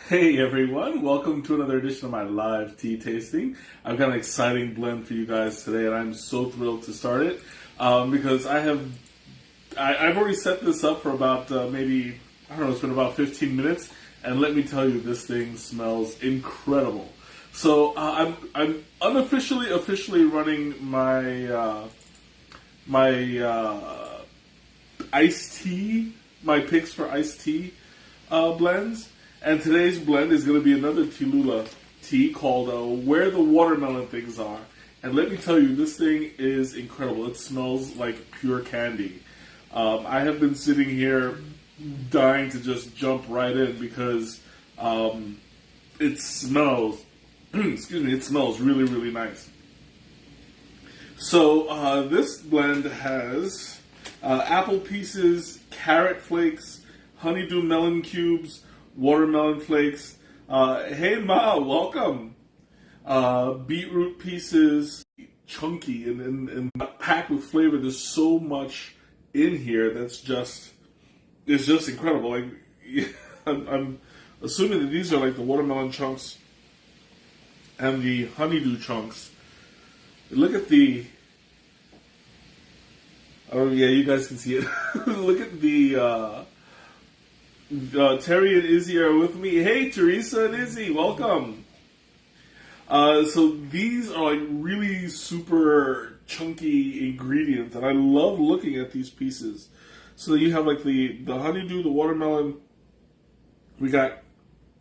Hey everyone, welcome to another edition of my live tea tasting. I've got an exciting blend for you guys today and I'm so thrilled to start it because I've already set this up for about maybe, I don't know, it's been about 15 minutes and let me tell you, this thing smells incredible. So I'm officially running my iced tea, my picks for iced tea blends. And today's blend is going to be another Tallulah tea called Where the Watermelon Things Are. And let me tell you, this thing is incredible. It smells like pure candy. I have been sitting here dying to just jump right in because it smells, it smells really, really nice. So this blend has apple pieces, carrot flakes, honeydew melon cubes, watermelon flakes. Hey Ma, welcome. Beetroot pieces, chunky and packed with flavor. There's so much in here that's it's just incredible. Like I'm assuming that these are like the watermelon chunks and the honeydew chunks. Look at oh yeah, you guys can see it. Look at the Terry and Izzy are with me. Hey, Teresa and Izzy, welcome. So these are like really super chunky ingredients, and I love looking at these pieces. So you have like the honeydew, the watermelon. We got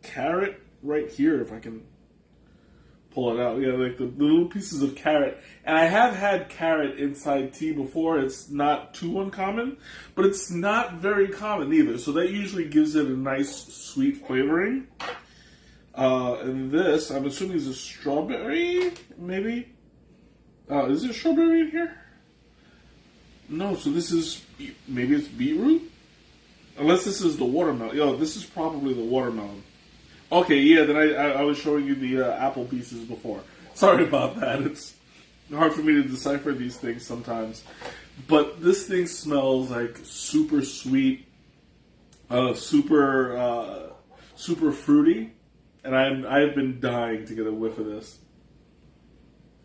carrot right here, if I can pull it out. Yeah, like the little pieces of carrot. And I have had carrot inside tea before. It's not too uncommon, but it's not very common either. So that usually gives it a nice sweet flavoring. And this, I'm assuming, is a strawberry, maybe? Is there strawberry in here? No, so this is, maybe it's beetroot? Unless this is the watermelon. Yo, this is probably the watermelon. Okay, yeah, then I was showing you the apple pieces before. Sorry about that. It's hard for me to decipher these things sometimes. But this thing smells like super sweet, super fruity, and I've been dying to get a whiff of this.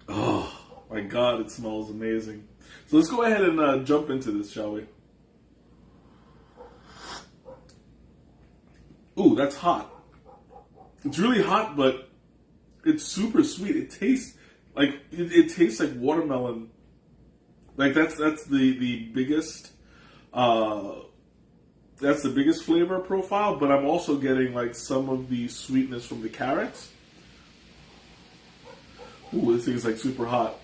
Oh my God, it smells amazing. So let's go ahead and jump into this, shall we? Ooh, that's hot. It's really hot, but it's super sweet. It tastes like it tastes like watermelon. Like that's the biggest flavor profile. But I'm also getting like some of the sweetness from the carrots. Ooh, this thing's like super hot.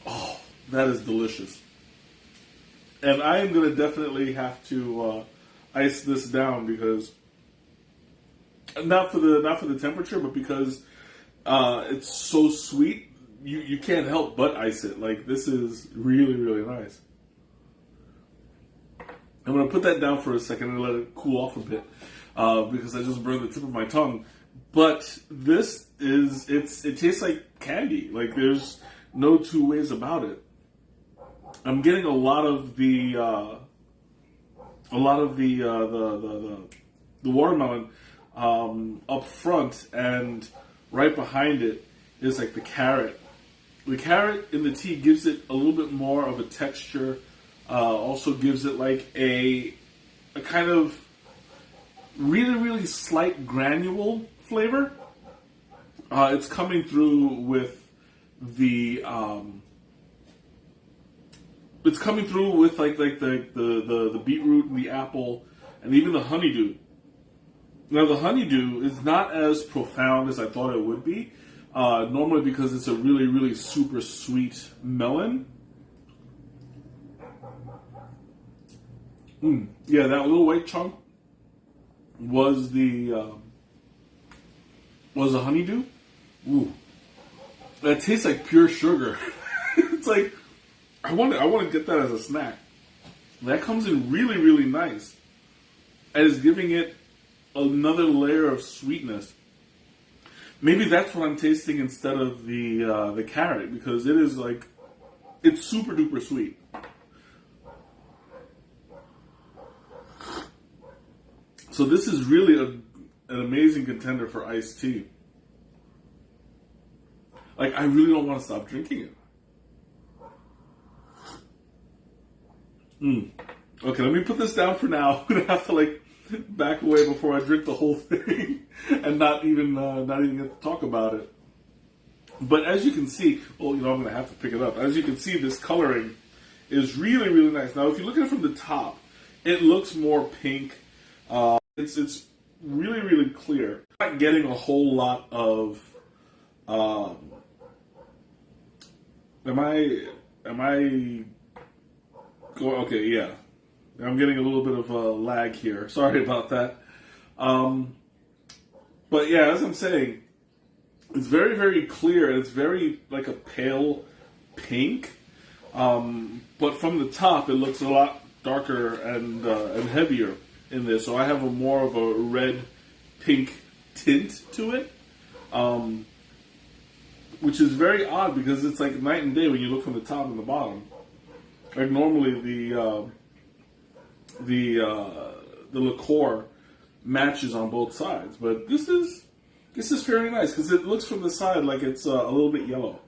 Oh, that is delicious. And I am going to definitely have to ice this down because not for the temperature, but because it's so sweet, you can't help but ice it. Like, this is really, really nice. I'm going to put that down for a second and let it cool off a bit because I just burned the tip of my tongue. But this it tastes like candy. Like, there's no two ways about it. I'm getting a lot of the watermelon up front, and right behind it is like the carrot. The carrot in the tea gives it a little bit more of a texture. Also gives it like a kind of really, really slight granule flavor. It's coming through with the it's coming through with like the beetroot and the apple and even the honeydew. Now the honeydew is not as profound as I thought it would be. Normally because it's a really, really super sweet melon. Yeah, that little white chunk was the honeydew. Ooh, that tastes like pure sugar. It's like I want to get that as a snack. That comes in really, really nice, and is giving it another layer of sweetness. Maybe that's what I'm tasting instead of the carrot, because it is like, it's super duper sweet. So this is really an amazing contender for iced tea. Like, I really don't want to stop drinking it. Okay, let me put this down for now. I'm gonna have to like back away before I drink the whole thing, and not even get to talk about it. But as you can see, well, I'm gonna have to pick it up. As you can see, this coloring is really, really nice. Now, if you look at it from the top, it looks more pink. It's really, really clear. I'm not getting a whole lot of. Am I going? Okay, yeah. I'm getting a little bit of a lag here. Sorry about that. But yeah, as I'm saying, it's very, very clear. It's very like a pale pink. But from the top, it looks a lot darker and heavier in this. So I have a more of a red pink tint to it, which is very odd because it's like night and day when you look from the top and the bottom. Like normally the liqueur matches on both sides, but this is fairly nice because it looks from the side like it's a little bit yellow.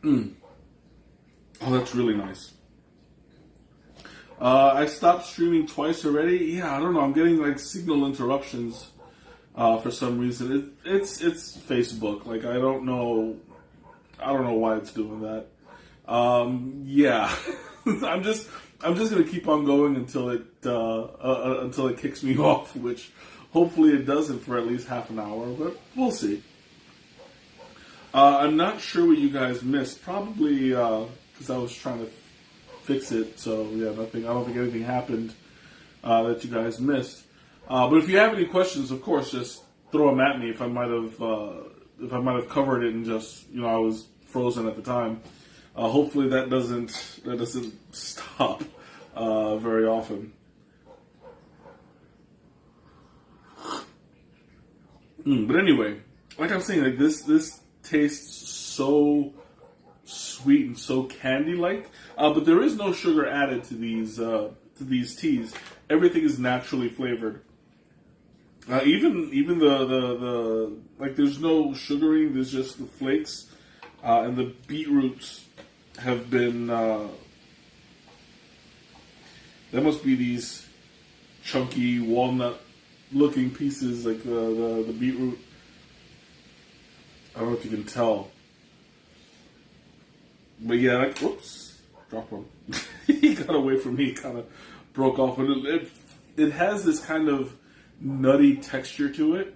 Oh, that's really nice. I stopped streaming twice already. Yeah, I don't know. I'm getting like signal interruptions for some reason. It's Facebook. Like I don't know why it's doing that. Yeah, I'm just gonna keep on going until it kicks me off, which hopefully it doesn't for at least half an hour, but we'll see. I'm not sure what you guys missed. Probably because I was trying to fix it. So yeah, nothing. I don't think anything happened that you guys missed. But if you have any questions, of course, just throw them at me. If I might have covered it and just I was frozen at the time. Hopefully that doesn't stop very often. But anyway, like I'm saying, like this tastes so sweet and so candy-like. But there is no sugar added to these teas. Everything is naturally flavored. Even the like, there's no sugaring. There's just the flakes, and the beetroots have been. That must be these chunky walnut-looking pieces, like the beetroot. I don't know if you can tell, but yeah, like, whoops, drop one. He got away from me, kind of broke off, but it has this kind of nutty texture to it.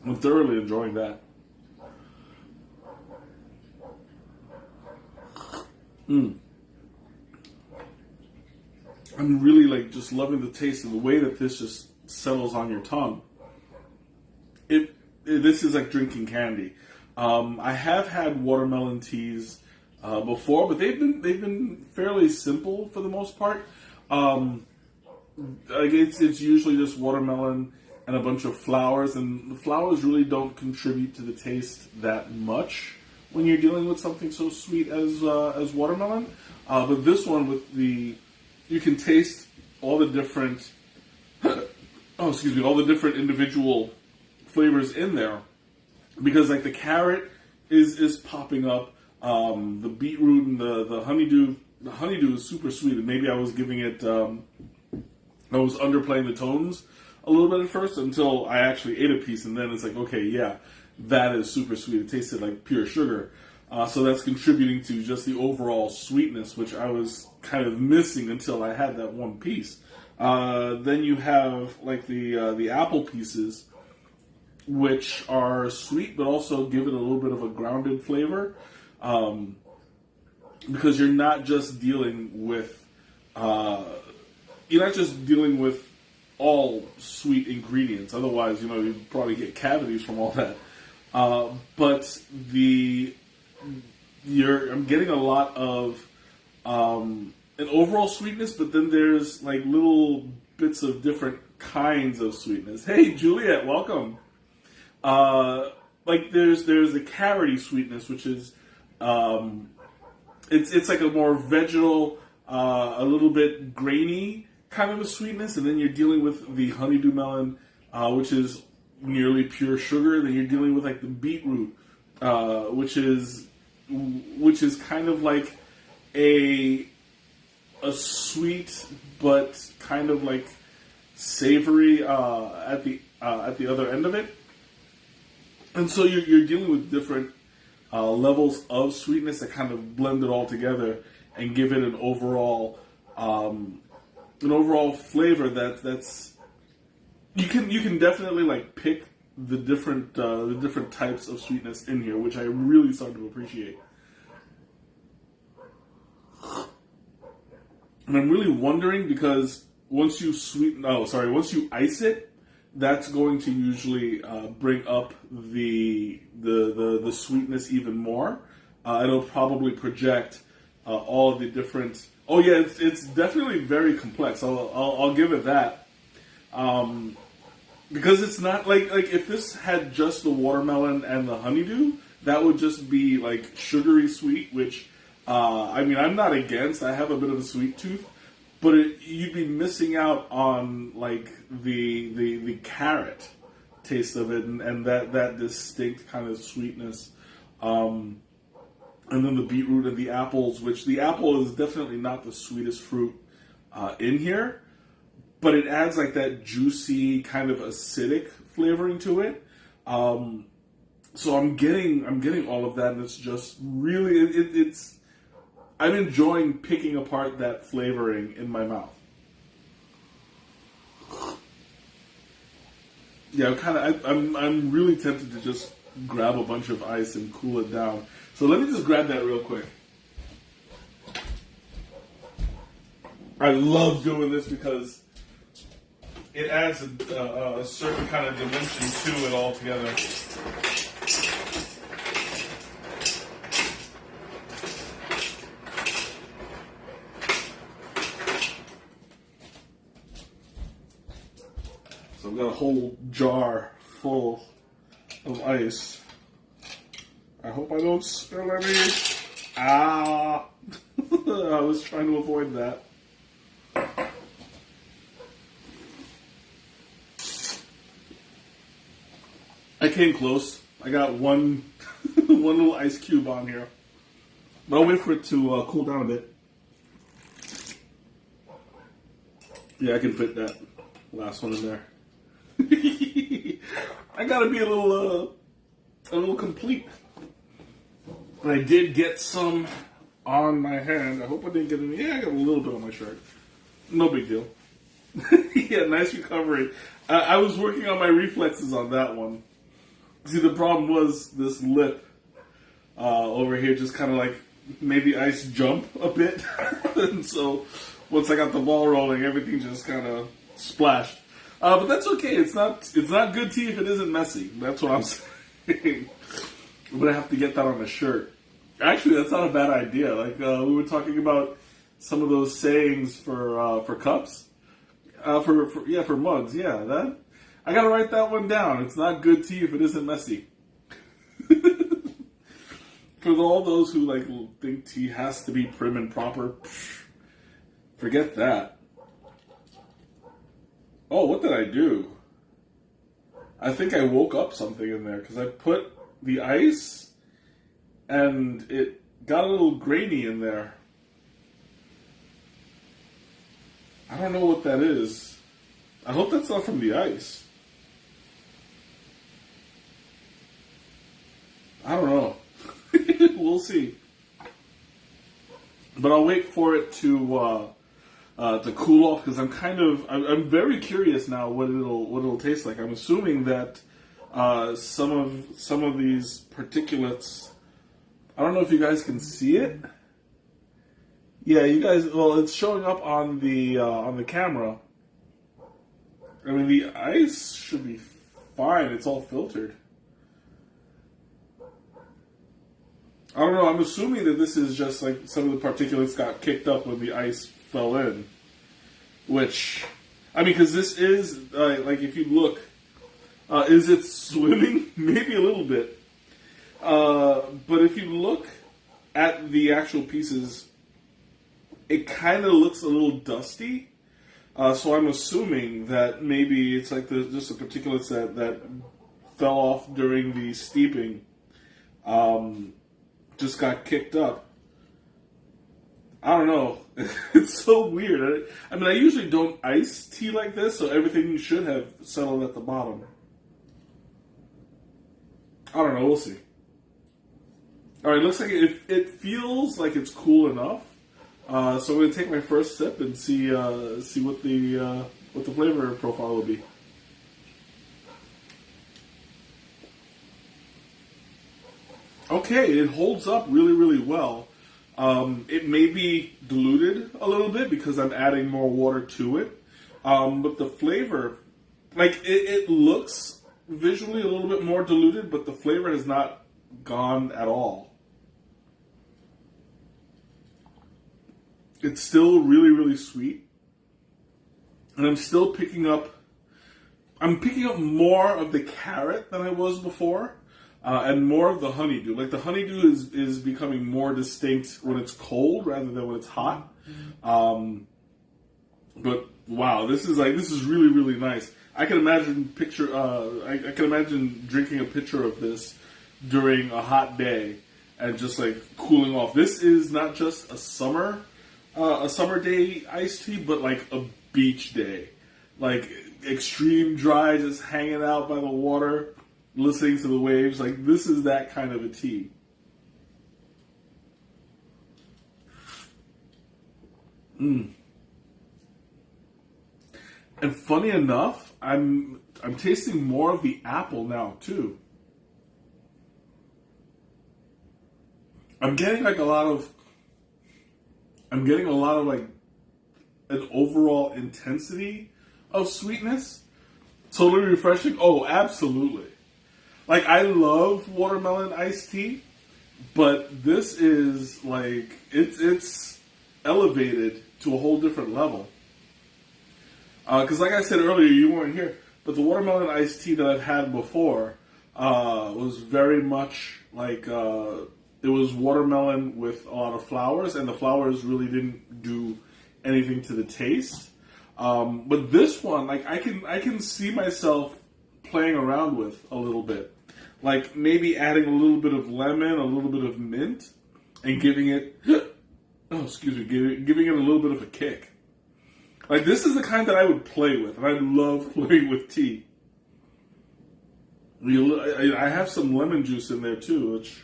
I'm thoroughly enjoying that. I'm really like just loving the taste and the way that this just settles on your tongue. This is like drinking candy. I have had watermelon teas before, but they've been fairly simple for the most part. Like it's usually just watermelon and a bunch of flowers, and the flowers really don't contribute to the taste that much when you're dealing with something so sweet as watermelon. But this one you can taste all the different all the different individual flavors in there, because like the carrot is popping up, the beetroot and the honeydew. The honeydew is super sweet, and maybe I was giving it. I was underplaying the tones a little bit at first until I actually ate a piece, and then it's like, okay, yeah, that is super sweet. It tasted like pure sugar. So that's contributing to just the overall sweetness, which I was kind of missing until I had that one piece. Then you have like the apple pieces, which are sweet but also give it a little bit of a grounded flavor, because you're not just dealing with all sweet ingredients. Otherwise, you'd probably get cavities from all that. But I'm getting a lot of an overall sweetness, but then there's like little bits of different kinds of sweetness. Hey, Juliet, welcome. Like there's a carroty sweetness, which is it's like a more vegetal, a little bit grainy kind of a sweetness, and then you're dealing with the honeydew melon, which is nearly pure sugar. Then you're dealing with like the beetroot, which is kind of like a sweet but kind of like savory at the other end of it. And so you're dealing with different levels of sweetness that kind of blend it all together and give it an overall flavor that's you can definitely like pick the different types of sweetness in here, which I really started to appreciate. And I'm really wondering, because once you ice it, that's going to usually bring up the sweetness even more. It'll probably project all of the different. Oh yeah, it's definitely very complex. I'll give it that. Because it's not like if this had just the watermelon and the honeydew, that would just be like sugary sweet, which I mean, I'm not against. I have a bit of a sweet tooth, but you'd be missing out on like the carrot taste of it and that distinct kind of sweetness. And then the beetroot and the apples, which the apple is definitely not the sweetest fruit in here, but it adds like that juicy kind of acidic flavoring to it. So I'm getting all of that, and it's just really it's. I'm enjoying picking apart that flavoring in my mouth. Yeah, I'm really tempted to just grab a bunch of ice and cool it down. So let me just grab that real quick. I love doing this because it adds a certain kind of dimension to it all together. So I've got a whole jar full of ice. I hope I don't spill any. I was trying to avoid that. I came close. I got one little ice cube on here. But I'll wait for it to cool down a bit. Yeah, I can fit that last one in there. I gotta be a little complete. And I did get some on my hand. I hope I didn't get any. Yeah, I got a little bit on my shirt. No big deal. Yeah, nice recovery. I was working on my reflexes on that one. See, the problem was this lip over here just kind of like made the ice jump a bit. And so once I got the ball rolling, everything just kind of splashed. But that's okay. It's not good tea if it isn't messy. That's what I'm saying. I'm going to have to get that on a shirt. Actually, that's not a bad idea. Like, we were talking about some of those sayings for cups. For mugs. Yeah, that. I got to write that one down. It's not good tea if it isn't messy. For all those who like think tea has to be prim and proper, forget that. Oh, what did I do? I think I woke up something in there because I put the ice and it got a little grainy in there. I don't know what that is. I hope that's not from the ice. I don't know. We'll see. But I'll wait for it to cool off because I'm very curious now what it'll taste like. I'm assuming that some of these particulates. I don't know if you guys can see it. Yeah, you guys. Well, it's showing up on the camera. I mean, the ice should be fine. It's all filtered. I don't know. I'm assuming that this is just like some of the particulates got kicked up when the ice fell in. Which, I mean, because this is, like, if you look, is it swimming? Maybe a little bit. But if you look at the actual pieces it kind of looks a little dusty. So I'm assuming that maybe it's like just a particulates that fell off during the steeping, just got kicked up. I don't know. It's so weird. I mean, I usually don't ice tea like this, so everything should have settled at the bottom. I don't know. We'll see. All right, looks like it feels like it's cool enough. So I'm going to take my first sip and see what the flavor profile will be. Okay, it holds up really, really well. It may be diluted a little bit because I'm adding more water to it. But the flavor, like it looks visually a little bit more diluted, but the flavor has not gone at all. It's still really, really sweet. And I'm still picking up more of the carrot than I was before. And more of the honeydew. Like the honeydew is becoming more distinct when it's cold rather than when it's hot. But wow, this is really, really nice. I can imagine I can imagine drinking a pitcher of this during a hot day and just like cooling off. This is not just a summer day iced tea, but like a beach day, like extreme dry, just hanging out by the water, listening to the waves. Like this is that kind of a tea. And funny enough, I'm tasting more of the apple now too. I'm getting a lot of like an overall intensity of sweetness. Totally refreshing. Oh, absolutely. Like I love watermelon iced tea, but this is like it's elevated to a whole different level. Because like I said earlier, you weren't here, but the watermelon iced tea that I've had before was very much like it was watermelon with a lot of flowers, and the flowers really didn't do anything to the taste. But this one, like I can see myself playing around with a little bit, like maybe adding a little bit of lemon, a little bit of mint, and giving it giving it a little bit of a kick. Like this is the kind that I would play with, and I love playing with tea. I have some lemon juice in there too, which.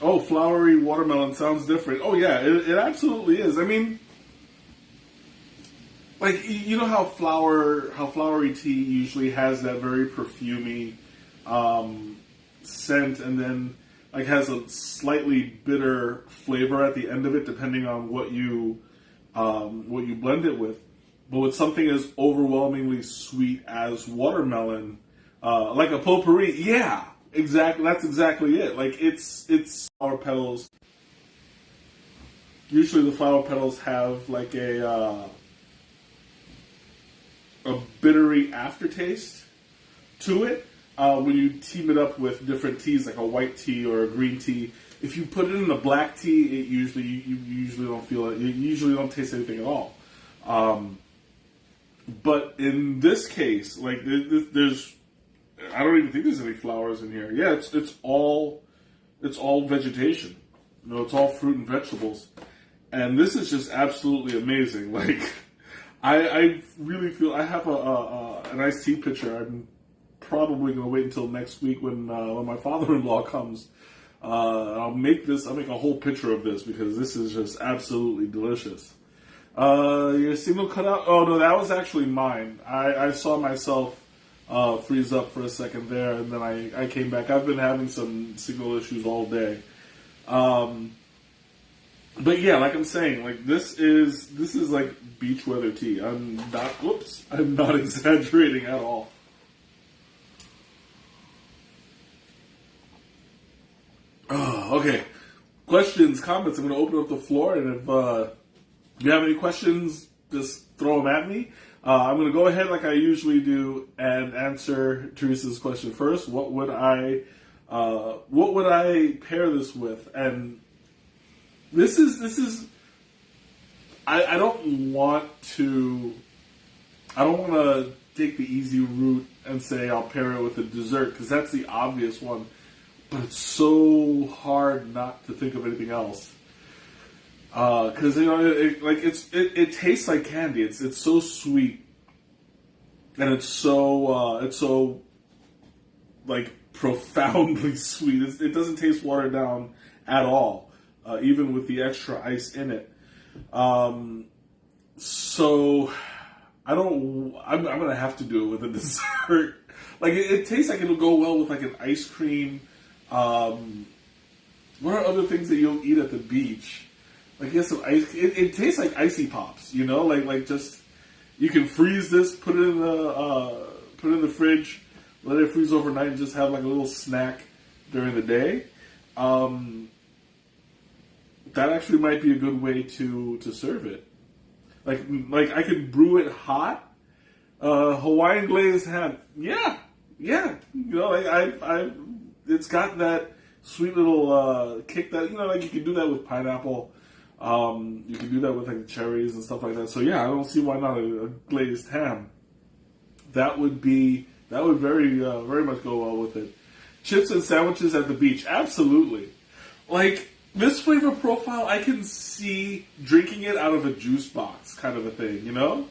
Oh, flowery watermelon sounds different. Oh yeah, it absolutely is. I mean, like you know how flowery tea usually has that very perfumey scent, and then like has a slightly bitter flavor at the end of it, depending on what you blend it with. But with something as overwhelmingly sweet as watermelon, like a potpourri, yeah. Exactly, that's exactly it. Like it's flower petals. Usually, the flower petals have like a bittery aftertaste to it. When you team it up with different teas, like a white tea or a green tea, if you put it in a black tea, you usually don't feel it. You usually don't taste anything at all. But in this case, like there's. I don't even think there's any flowers in here. Yeah, it's all vegetation. You know, it's all fruit and vegetables. And this is just absolutely amazing. Like, I really feel I have an iced tea pitcher. I'm probably going to wait until next week when my father-in-law comes. I'll make a whole pitcher of this because this is just absolutely delicious. Your signal cut out? Oh no, that was actually mine. I saw myself freeze up for a second there, and then I came back. I've been having some signal issues all day. But yeah, like I'm saying, like this is like beach weather tea. I'm not exaggerating at all. Okay. Questions, comments. I'm going to open up the floor, and if you have any questions, just throw them at me. I'm going to go ahead like I usually do and answer Teresa's question first. What would I pair this with? And This is. I don't want to. I don't want to take the easy route and say I'll pair it with a dessert because that's the obvious one. But it's so hard not to think of anything else. Because it tastes like candy. It's so sweet, and it's so like profoundly sweet. It doesn't taste watered down at all, even with the extra ice in it. So I don't. I'm gonna have to do it with a dessert. Like it tastes like it'll go well with like an ice cream. What are other things that you'll eat at the beach? Like get some ice. It tastes like icy pops. You know, like just you can freeze this, put it in the fridge, let it freeze overnight, and just have like a little snack during the day. That actually might be a good way to serve it. Like I could brew it hot. Hawaiian glazed ham. Yeah. You know, like I it's got that sweet little kick that, you know, like you can do that with pineapple. You can do that with like cherries and stuff like that. So yeah, I don't see why not a glazed ham. That would very much go well with it. Chips and sandwiches at the beach, absolutely. Like this flavor profile, I can see drinking it out of a juice box, kind of a thing. You know,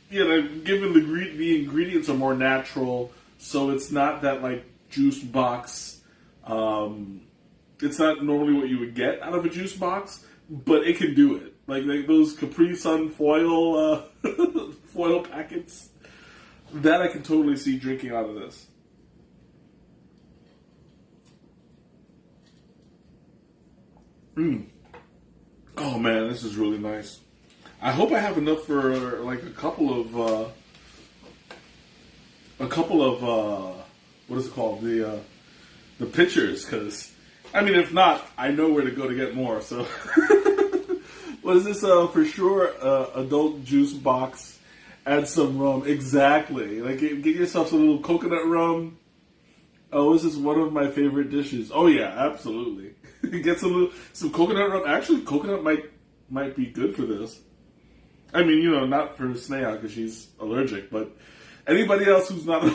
given the ingredients are more natural, so it's not that like juice box. It's not normally what you would get out of a juice box, but it can do it. Like those Capri Sun foil foil packets, that I can totally see drinking out of this. Oh man, this is really nice. I hope I have enough for like a couple of what is it called, the pitchers, because I mean, if not, I know where to go to get more. So what is this? For sure, adult juice box. Add some rum. Exactly. Like get yourself some little coconut rum. Oh, this is one of my favorite dishes. Oh yeah, absolutely. Get some coconut rum. Actually, coconut might be good for this. I mean, you know, not for Sneha because she's allergic, but anybody else who's not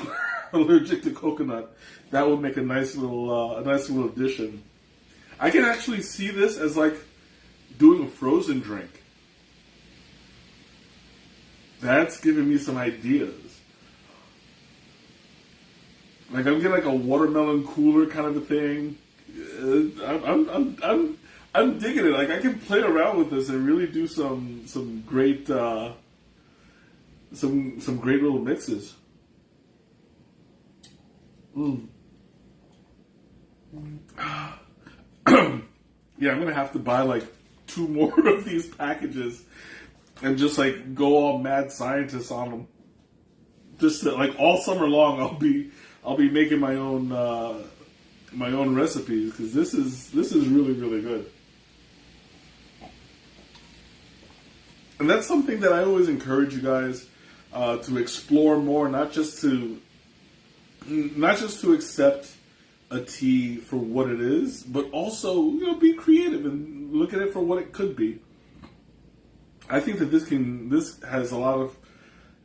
allergic to coconut, that would make a nice little addition. I can actually see this as like doing a frozen drink. That's giving me some ideas. Like I'm getting like a watermelon cooler kind of a thing. I'm digging it. Like I can play around with this and really do some great some great little mixes. Yeah, I'm gonna have to buy like 2 more of these packages and just like go all mad scientist on them. Just like all summer long, I'll be making my own recipes because this is really really good. And that's something that I always encourage you guys to explore more, not just to accept a tea for what it is, but also, you know, be creative and look at it for what it could be. I think that this has a lot of,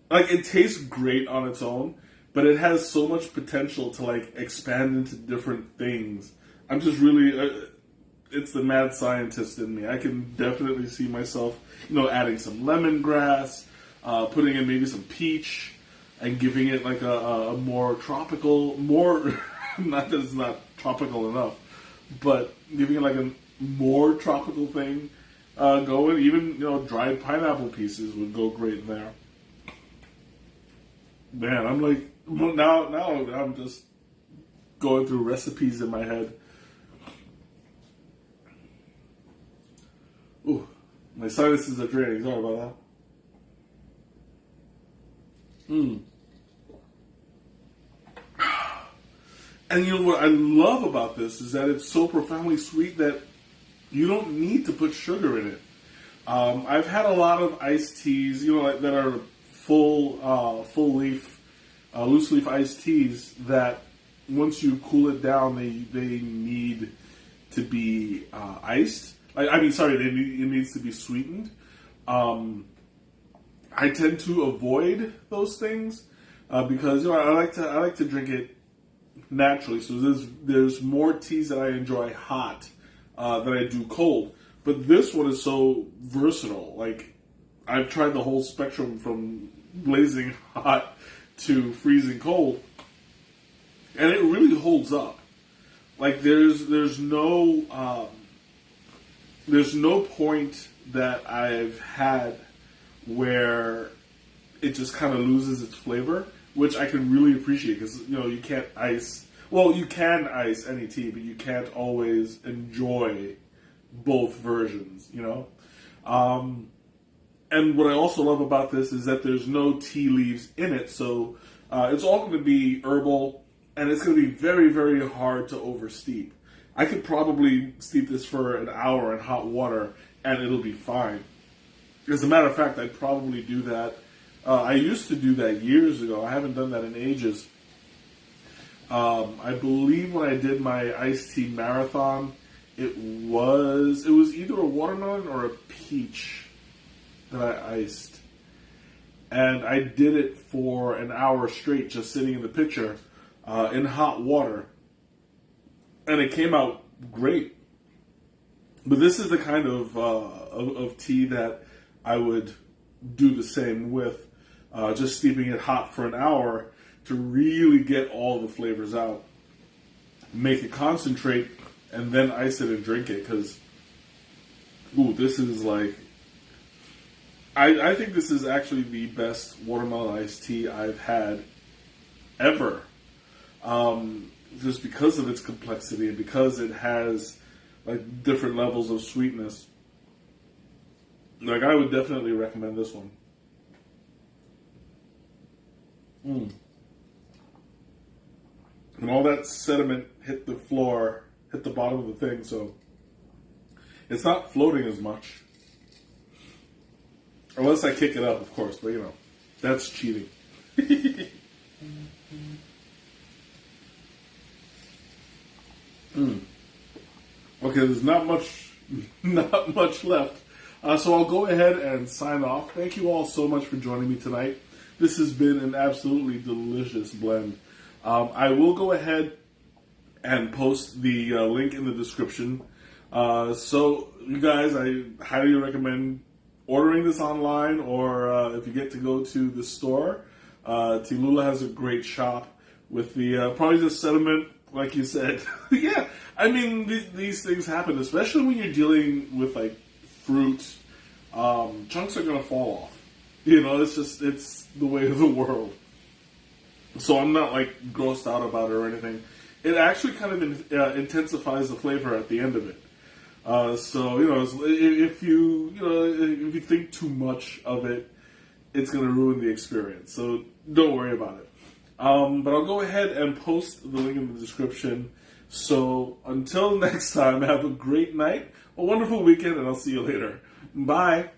like, it tastes great on its own, but it has so much potential to like expand into different things. I'm just really, it's the mad scientist in me. I can definitely see myself, you know, adding some lemongrass, putting in maybe some peach, and giving it like a more tropical, not that it's not tropical enough, but giving it like a more tropical thing going. Even, you know, dried pineapple pieces would go great in there. Man, I'm like, now I'm just going through recipes in my head. Ooh, my sinuses are draining. Sorry about that. And you know what I love about this is that it's so profoundly sweet that you don't need to put sugar in it. I've had a lot of iced teas, you know, like, that are full leaf, loose leaf iced teas that once you cool it down, they need to be iced. I mean, sorry, it needs to be sweetened. I tend to avoid those things because I like to drink it naturally. So there's more teas that I enjoy hot than I do cold. But this one is so versatile. Like, I've tried the whole spectrum from blazing hot to freezing cold, and it really holds up. Like, there's no point that I've had where it just kind of loses its flavor, which I can really appreciate because you can't ice. Well, you can ice any tea, but you can't always enjoy both versions. And what I also love about this is that there's no tea leaves in it, so it's all going to be herbal, and it's going to be very, very hard to oversteep. I could probably steep this for an hour in hot water, and it'll be fine. As a matter of fact, I'd probably do that. I used to do that years ago. I haven't done that in ages. I believe when I did my iced tea marathon, it was either a watermelon or a peach that I iced. And I did it for an hour straight, just sitting in the pitcher in hot water. And it came out great. But this is the kind of tea that I would do the same with, just steeping it hot for an hour to really get all the flavors out. Make it concentrate, and then ice it and drink it, because, this is like, I think this is actually the best watermelon iced tea I've had ever. Just because of its complexity and because it has like different levels of sweetness. Like, I would definitely recommend this one. And all that sediment hit the floor, hit the bottom of the thing, so it's not floating as much. Unless I kick it up, of course, but that's cheating. Okay, there's not much left. So I'll go ahead and sign off. Thank you all so much for joining me tonight. This has been an absolutely delicious blend. I will go ahead and post the link in the description. So you guys, I highly recommend ordering this online, or if you get to go to the store, Tallulah has a great shop with the probably the sediment, like you said. Yeah, I mean, these things happen, especially when you're dealing with like fruit. Chunks are gonna fall off. It's the way of the world. So I'm not like grossed out about it or anything. It actually kind of intensifies the flavor at the end of it. So if you think too much of it, it's going to ruin the experience. So don't worry about it. But I'll go ahead and post the link in the description. So until next time, have a great night, a wonderful weekend, and I'll see you later. Bye.